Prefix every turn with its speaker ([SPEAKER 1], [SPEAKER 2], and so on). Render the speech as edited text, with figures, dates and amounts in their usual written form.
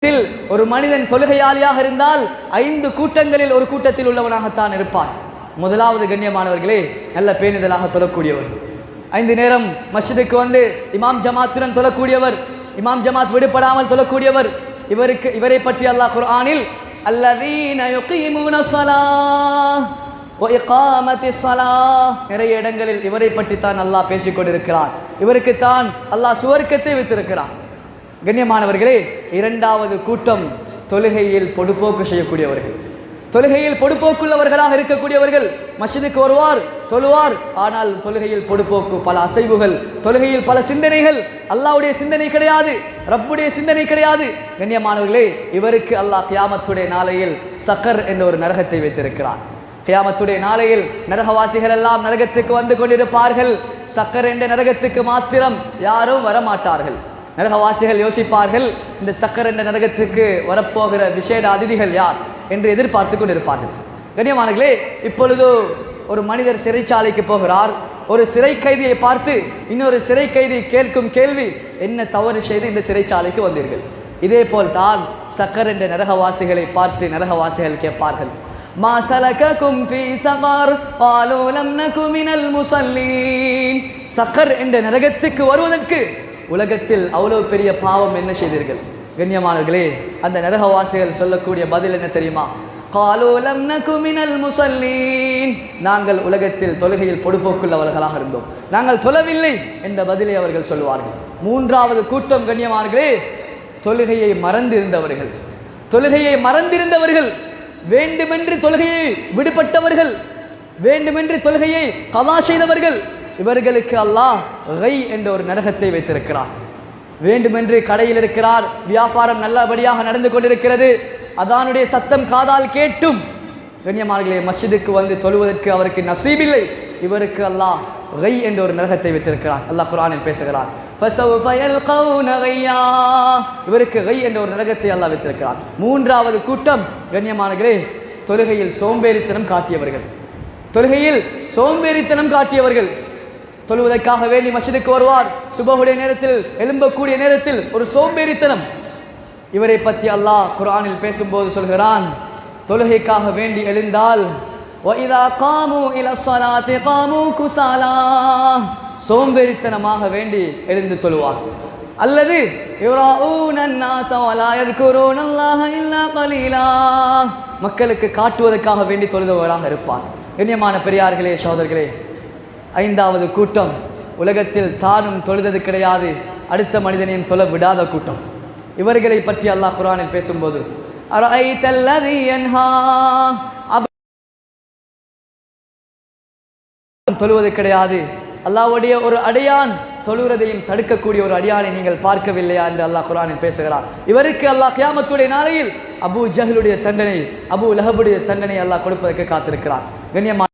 [SPEAKER 1] ஒரு மனிதன் தொழுகையாளியாக இருந்தால் 5 கூட்டங்களில் ஒரு கூட்டத்தில் உள்ளவனாகத்தான் இருப்பான். முதலாவது கண்ணியமானவர்களே, நல்ல பேணுதலாக தொழக்கூடியவர், 5 நேரம் மஸ்ஜிதுக்கு வந்து இமாம் ஜமாத்துடன் தொழக்கூடியவர், இமாம் ஜமாத் விடுபடாமல் தொழக்கூடியவர். இவரை பற்றி அல்லாஹ் குர்ஆனில் அல்லதீன யுகீமுன ஸலாஹ் வ இகாமத்திஸ் ஸலாஹ் நிறைய இடங்களில் இவரை பற்றி தான் அல்லாஹ் பேசிக் கொண்டிருக்கிறார். இவருக்கு தான் அல்லாஹ் சுவர்க்கத்தை வைத்திருக்கிறார். கண்ணியமானவர்களே, இரண்டாவது கூட்டம் தொழுகையில் பொடுபோக்கு செய்யக்கூடியவர்கள், தொழுகையில் பொடுபோக்குள்ளவர்களாக இருக்கக்கூடியவர்கள். மஸ்ஜிதுக்கு வருவார், தொழுவார், ஆனால் தொழுகையில் பொடுபோக்கு, பல அசைவுகள், தொழுகையில் பல சிந்தனைகள், அல்லாஹ்வுடைய சிந்தனை கிடையாது, ரப்புடைய சிந்தனை கிடையாது. கண்ணியமானவர்களே, இவருக்கு அல்லாஹ் கியாமத்துடைய நாளையில் சக்கர் என்ற ஒரு நரகத்தை வைத்திருக்கிறார். கியாமத்துடைய நாளையில் நரகவாசிகள் எல்லாம் நரகத்துக்கு வந்து கொண்டிருப்பார்கள். சக்கர் என்ற நரகத்துக்கு மாத்திரம் யாரும் வரமாட்டார்கள். நரகவாசிகள் யோசிப்பார்கள், இந்த சக்கர் என்ற நரகத்துக்கு வரப்போகிற விசேட அதிதிகள் யார் என்று எதிர்பார்த்து கொண்டிருப்பார்கள். கண்ணியமானங்களே, இப்பொழுது ஒரு மனிதர் சிறைச்சாலைக்கு போகிறார். ஒரு சிறை கைதியை பார்த்து இன்னொரு சிறை கைதி கேட்கும் கேள்வி, என்ன தவறு செய்து இந்த சிறைச்சாலைக்கு வந்தீர்கள்? இதே போல் தான் சக்கர் என்ற நரகவாசிகளை பார்த்து நரகவாசிகள் கேட்பார்கள், மா சலககும் ஃபீ ஸகர் காலூ லம் நகு மினல் முஸல்லீன். சக்கர் என்ற நரகத்துக்கு வருவதற்கு உலகத்தில் அவ்வளவு பெரிய பாவம் என்ன செய்தீர்கள்? கண்ணியமானவர்களே, அந்த நரகவாசிகள் சொல்லக்கூடிய பதில் என்ன தெரியுமா? காலூ லம் நகு மினல் முஸல்லீன், நாங்கள் உலகத்தில் தொழுகையில் பொடுபோக்குள்ளவர்களாக இருந்தோம், நாங்கள் தொழவில்லை என்ற பதிலை அவர்கள் சொல்லுவார்கள். மூன்றாவது கூட்டம் கண்ணியமானவர்களே, தொழுகையை மறந்திருந்தவர்கள், தொழுகையை மறந்திருந்தவர்கள், வேண்டுமென்று தொழுகையை விடுபட்டவர்கள், வேண்டுமென்று தொழுகையை கலா செய்தவர்கள். இவர்களுக்கு அல்லாஹ் கை என்ற ஒரு நரகத்தை வைத்திருக்கிறார். வேண்டுமென்று கடையில் இருக்கிறார், வியாபாரம் நல்லபடியாக நடந்து கொண்டிருக்கிறது, அதானுடைய சத்தம் காதால் கேட்டும் கண்ணியமானவர்களே மஸ்ஜிதுக்கு வந்து தொழுவதற்கு அவருக்கு நசீபில்லை. இவருக்கு அல்லாஹ் கை என்ற ஒரு நரகத்தை வைத்திருக்கிறார். அல்லாஹ் குர்ஆனில் பேசுகிறார், ஃபஸௌஃப யல்கௌன கய்யா, இவருக்கு கை என்ற ஒரு நரகத்தை அல்லாஹ் வைத்திருக்கிறார். மூன்றாவது கூட்டம் கண்ணியமானவர்களே, தொழுகையில் சோம்பேறித்தனம் காட்டியவர்கள், தொழுகையில் சோம்பேறித்தனம் காட்டியவர்கள். தொழுவதற்காக வேண்டி மஸ்ஜிதுக்கு வருவார், சுபஹுடைய நேரத்தில் எழும்பக்கூடிய நேரத்தில் ஒரு சோம்பேறித்தனம். இவரை பற்றி அல்லாஹ் குர்ஆனில் பேசும்போது சொல்கிறான், தொழுகைக்காக வேண்டி எழுந்தால் வஇதா காமு இலஸ் ஸலாத்தி காமு குஸாலா, சோம்பேறித்தனமாக வேண்டி எழுந்து தொழுவார். அல்லது யுராஊனன் நாஸ வலா யذ்குரூனல்லாஹ இல்லா கலீலா, மக்களுக்கு காட்டுவதற்காக வேண்டி தொழுதவராக இருப்பார். கண்ணியமான பெரியார்களே, சகோதரர்களே, ஐந்தாவது கூட்டம் உலகத்தில் தானும் தொழுதது கிடையாது, அடுத்த மனிதனையும் தொழ விடாத கூட்டம். இவர்களை பற்றி அல்லாஹ் குர்ஆனில் பேசும்போது அரஐதல்லதி யன்ஹா, தொழுவது கிடையாது, அல்லாஹ்வுடைய ஒரு அடியான் தொழுவதையும் தடுக்கக்கூடிய ஒரு அடியானை நீங்கள் பார்க்கவில்லையா என்று அல்லாஹ் குர்ஆனில் பேசுகிறார். இவருக்கு அல்லாஹ் கியாமத்துடைய நாளையில் அபூ ஜஹலுடைய தண்டனை, அபூ லஹபுடைய தண்டனை அல்லாஹ் கொடுப்பதற்கு காத்திருக்கிறார். கண்ணியமான